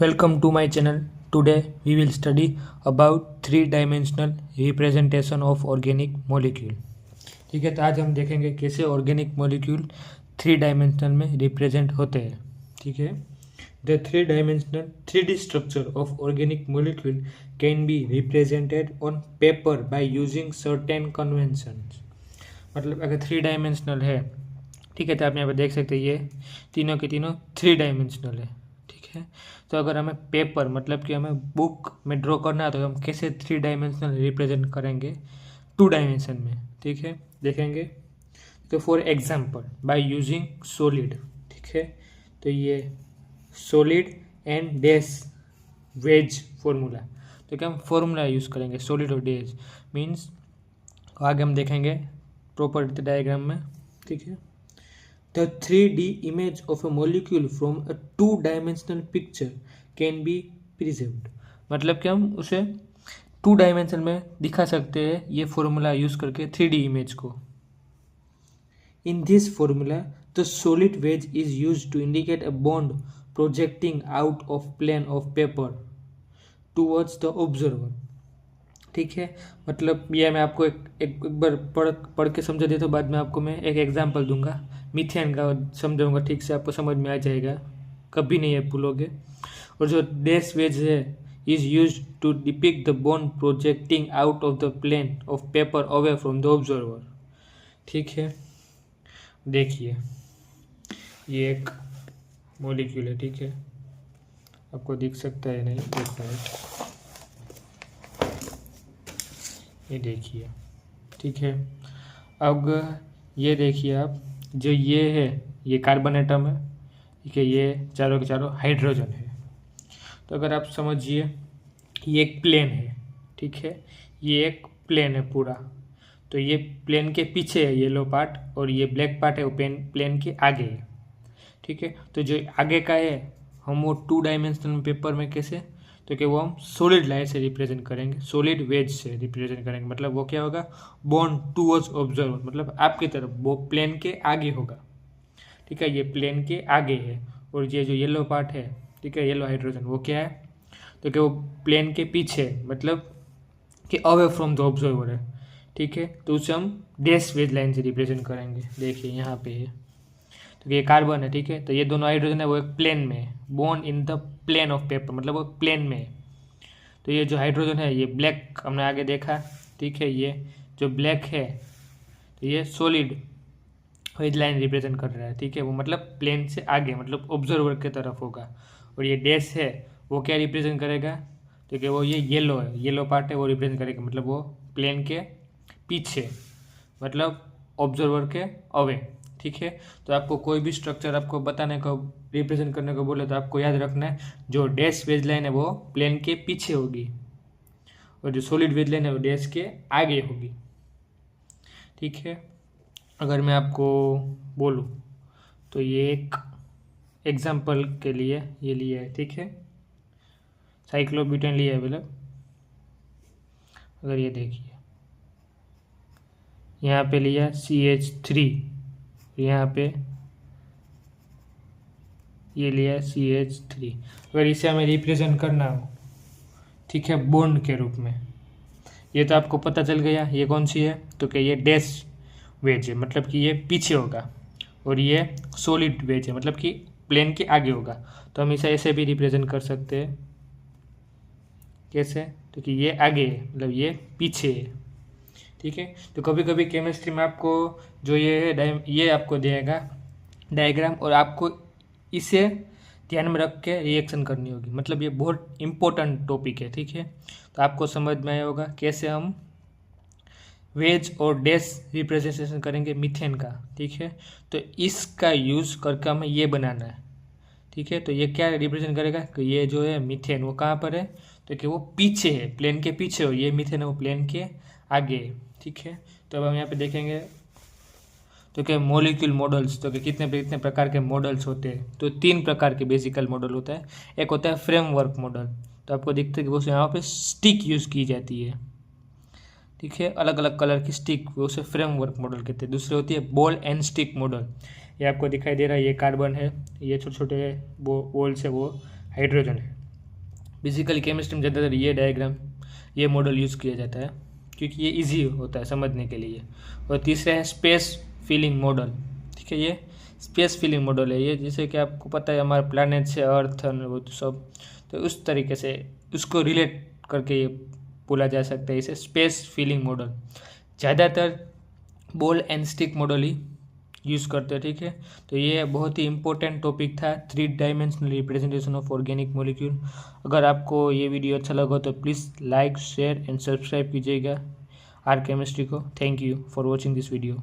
Welcome to my channel. Today we will study about three-dimensional representation of organic molecule. ठीक है, तो आज हम देखेंगे कैसे ऑर्गेनिक मॉलिक्यूल थ्री डायमेंशनल में रिप्रेजेंट होते हैं. ठीक है, the three dimensional 3D structure of organic molecule can be represented on paper by using certain conventions. मतलब अगर थ्री डायमेंशनल है, ठीक है, तो आप यहाँ पर देख सकते हैं ये तीनों के तीनों थ्री डायमेंशनल है. ठीक है, तो अगर हमें पेपर मतलब कि हमें बुक में ड्रॉ करना है तो हम कैसे थ्री डायमेंशनल रिप्रेजेंट करेंगे टू डायमेंशन में. ठीक है, देखेंगे. तो for example by using solid. ठीक है, तो ये solid and dash veg formula. तो क्या हम फॉर्मूला यूज़ करेंगे सॉलिड और डैश मीन्स आगे हम देखेंगे प्रॉपर्टी डायग्राम में. ठीक है, the 3D image of a molecule from a two-dimensional picture can be preserved. मतलब कि हम उसे टू डायमेंशन में दिखा सकते हैं ये फॉर्मूला यूज़ करके 3D इमेज को. In this formula, the solid wedge is used to indicate a bond projecting out of plane of paper towards the observer. ठीक है, मतलब ये मैं आपको एक बार पढ़ के समझा देता हूँ. बाद में आपको मैं एक एग्जांपल दूंगा मीथेन का, समझाऊंगा ठीक से, आपको समझ में आ जाएगा, कभी नहीं है भूलोगे. और जो डैश वेज है is use to depict the bond projecting out of the plane of paper away from the observer. ठीक है, देखिए ये एक मॉलिक्यूल है. ठीक है, आपको दिख सकता है नहीं, एक मिनट, ये देखिए. ठीक है, अब ये देखिए आप, जो ये है ये कार्बन एटम है. ठीक है, ये चारों के चारों हाइड्रोजन है. तो अगर आप समझिए ये एक प्लेन है. ठीक है, ये एक प्लेन है पूरा. तो ये प्लेन के पीछे है येलो पार्ट और ये ब्लैक पार्ट है वो प्लेन के आगे है. ठीक है, तो जो आगे का है हम वो टू डायमेंशनल पेपर में कैसे, तो कि वो हम सॉलिड लाइन से रिप्रेजेंट करेंगे, सॉलिड वेज से रिप्रेजेंट करेंगे. मतलब वो क्या होगा, बॉन्ड टूवर्ड्स ऑब्जर्वर, मतलब आपकी तरफ, वो प्लेन के आगे होगा. ठीक है, ये प्लेन के आगे है. और ये जो येलो पार्ट है, ठीक है, येलो हाइड्रोजन, वो क्या है, तो कि वो प्लेन के पीछे, मतलब कि अवे फ्रॉम द ऑब्जर्वर है. ठीक है, तो उसे हम डैश वेज लाइन से रिप्रेजेंट करेंगे. देखिए यहाँ पे है, तो ये कार्बन है. ठीक है, तो ये दोनों हाइड्रोजन है वो एक प्लेन में है, born in the plane of paper, मतलब वो प्लेन में है. तो ये जो हाइड्रोजन है ये ब्लैक हमने आगे देखा. ठीक है, ये जो ब्लैक है तो ये सॉलिड वेज लाइन रिप्रेजेंट कर रहा है. ठीक है, वो मतलब प्लेन से आगे, मतलब ऑब्जर्वर के तरफ होगा. और ये डैश है वो क्या रिप्रेजेंट करेगा, तो कि वो ये येलो है, येलो पार्ट है वो रिप्रेजेंट करेगा, मतलब वो प्लेन के पीछे, मतलब ऑब्जर्वर के अवे. ठीक है, तो आपको कोई भी स्ट्रक्चर आपको बताने को, रिप्रेजेंट करने को बोले तो आपको याद रखना है जो डैश वेज लाइन है वो प्लेन के पीछे होगी और जो सॉलिड वेज लाइन है वो डैश के आगे होगी. ठीक है, अगर मैं आपको बोलूँ तो ये एक एग्जांपल के लिए ये लिया है. ठीक है, साइक्लोब्यूटेन लिया है मतलब. अगर ये देखिए यहाँ पे लिया CH3, यहाँ पे ये लिया CH3. अगर इसे हमें रिप्रेजेंट करना हो, ठीक है, बॉन्ड के रूप में, ये तो आपको पता चल गया ये कौन सी है, तो कि ये डैश वेज है, मतलब कि ये पीछे होगा. और ये सॉलिड वेज है, मतलब कि प्लेन के आगे होगा. तो हम इसे ऐसे भी रिप्रेजेंट कर सकते हैं. कैसे, तो कि ये आगे है, मतलब ये पीछे है. ठीक है, तो कभी कभी केमिस्ट्री में आपको जो ये है ये आपको देगा डायग्राम, और आपको इसे ध्यान में रख के रिएक्शन करनी होगी. मतलब ये बहुत इम्पोर्टेंट टॉपिक है. ठीक है, तो आपको समझ में आया होगा कैसे हम वेज और डैश रिप्रेजेंटेशन करेंगे मीथेन का. ठीक है, तो इसका यूज़ करके हमें ये बनाना है. ठीक है, तो ये क्या रिप्रेजेंट करेगा कि ये जो है मीथेन वो कहाँ पर है, तो कि वो पीछे है, प्लेन के पीछे हो. ये मीथेन है वो प्लेन के आगे है. ठीक है, तो अब हम यहाँ पे देखेंगे तो क्या मॉलिक्यूल मॉडल्स, तो कि कितने प्रकार के मॉडल्स होते हैं. तो 3 प्रकार के बेसिकल मॉडल होता है. एक होता है फ्रेमवर्क मॉडल, तो आपको दिखता है कि वो यहाँ पे स्टिक यूज़ की जाती है. ठीक है, अलग अलग कलर की स्टिक, वो उसे फ्रेमवर्क मॉडल कहते हैं. दूसरी होती है बॉल एंड स्टिक मॉडल. ये आपको दिखाई दे रहा है, ये कार्बन है, ये छोटे छोटे बॉल्स है वो हाइड्रोजन है. बेसिकली केमिस्ट्री में ज़्यादातर ये डायग्राम, ये मॉडल यूज़ किया जाता है क्योंकि ये इजी होता है समझने के लिए। और तीसरा है स्पेस फीलिंग मॉडल। ठीक है, ये स्पेस फीलिंग मॉडल है, ये जैसे कि आपको पता है हमारे प्लैनेट से अर्थ वो तो सब, तो उस तरीके से उसको रिलेट करके ये बोला जा सकता है इसे स्पेस फीलिंग मॉडल। ज़्यादातर ball and stick model he use करते हैं। ठीक है, तो ये बहुत ही इंपॉर्टेंट टॉपिक था, 3 dimensional representation of organic molecule. अगर आपको ये वीडियो अच्छा लगा तो please like share and subscribe कीजिएगा आर केमिस्ट्री को। Thank you for watching this video.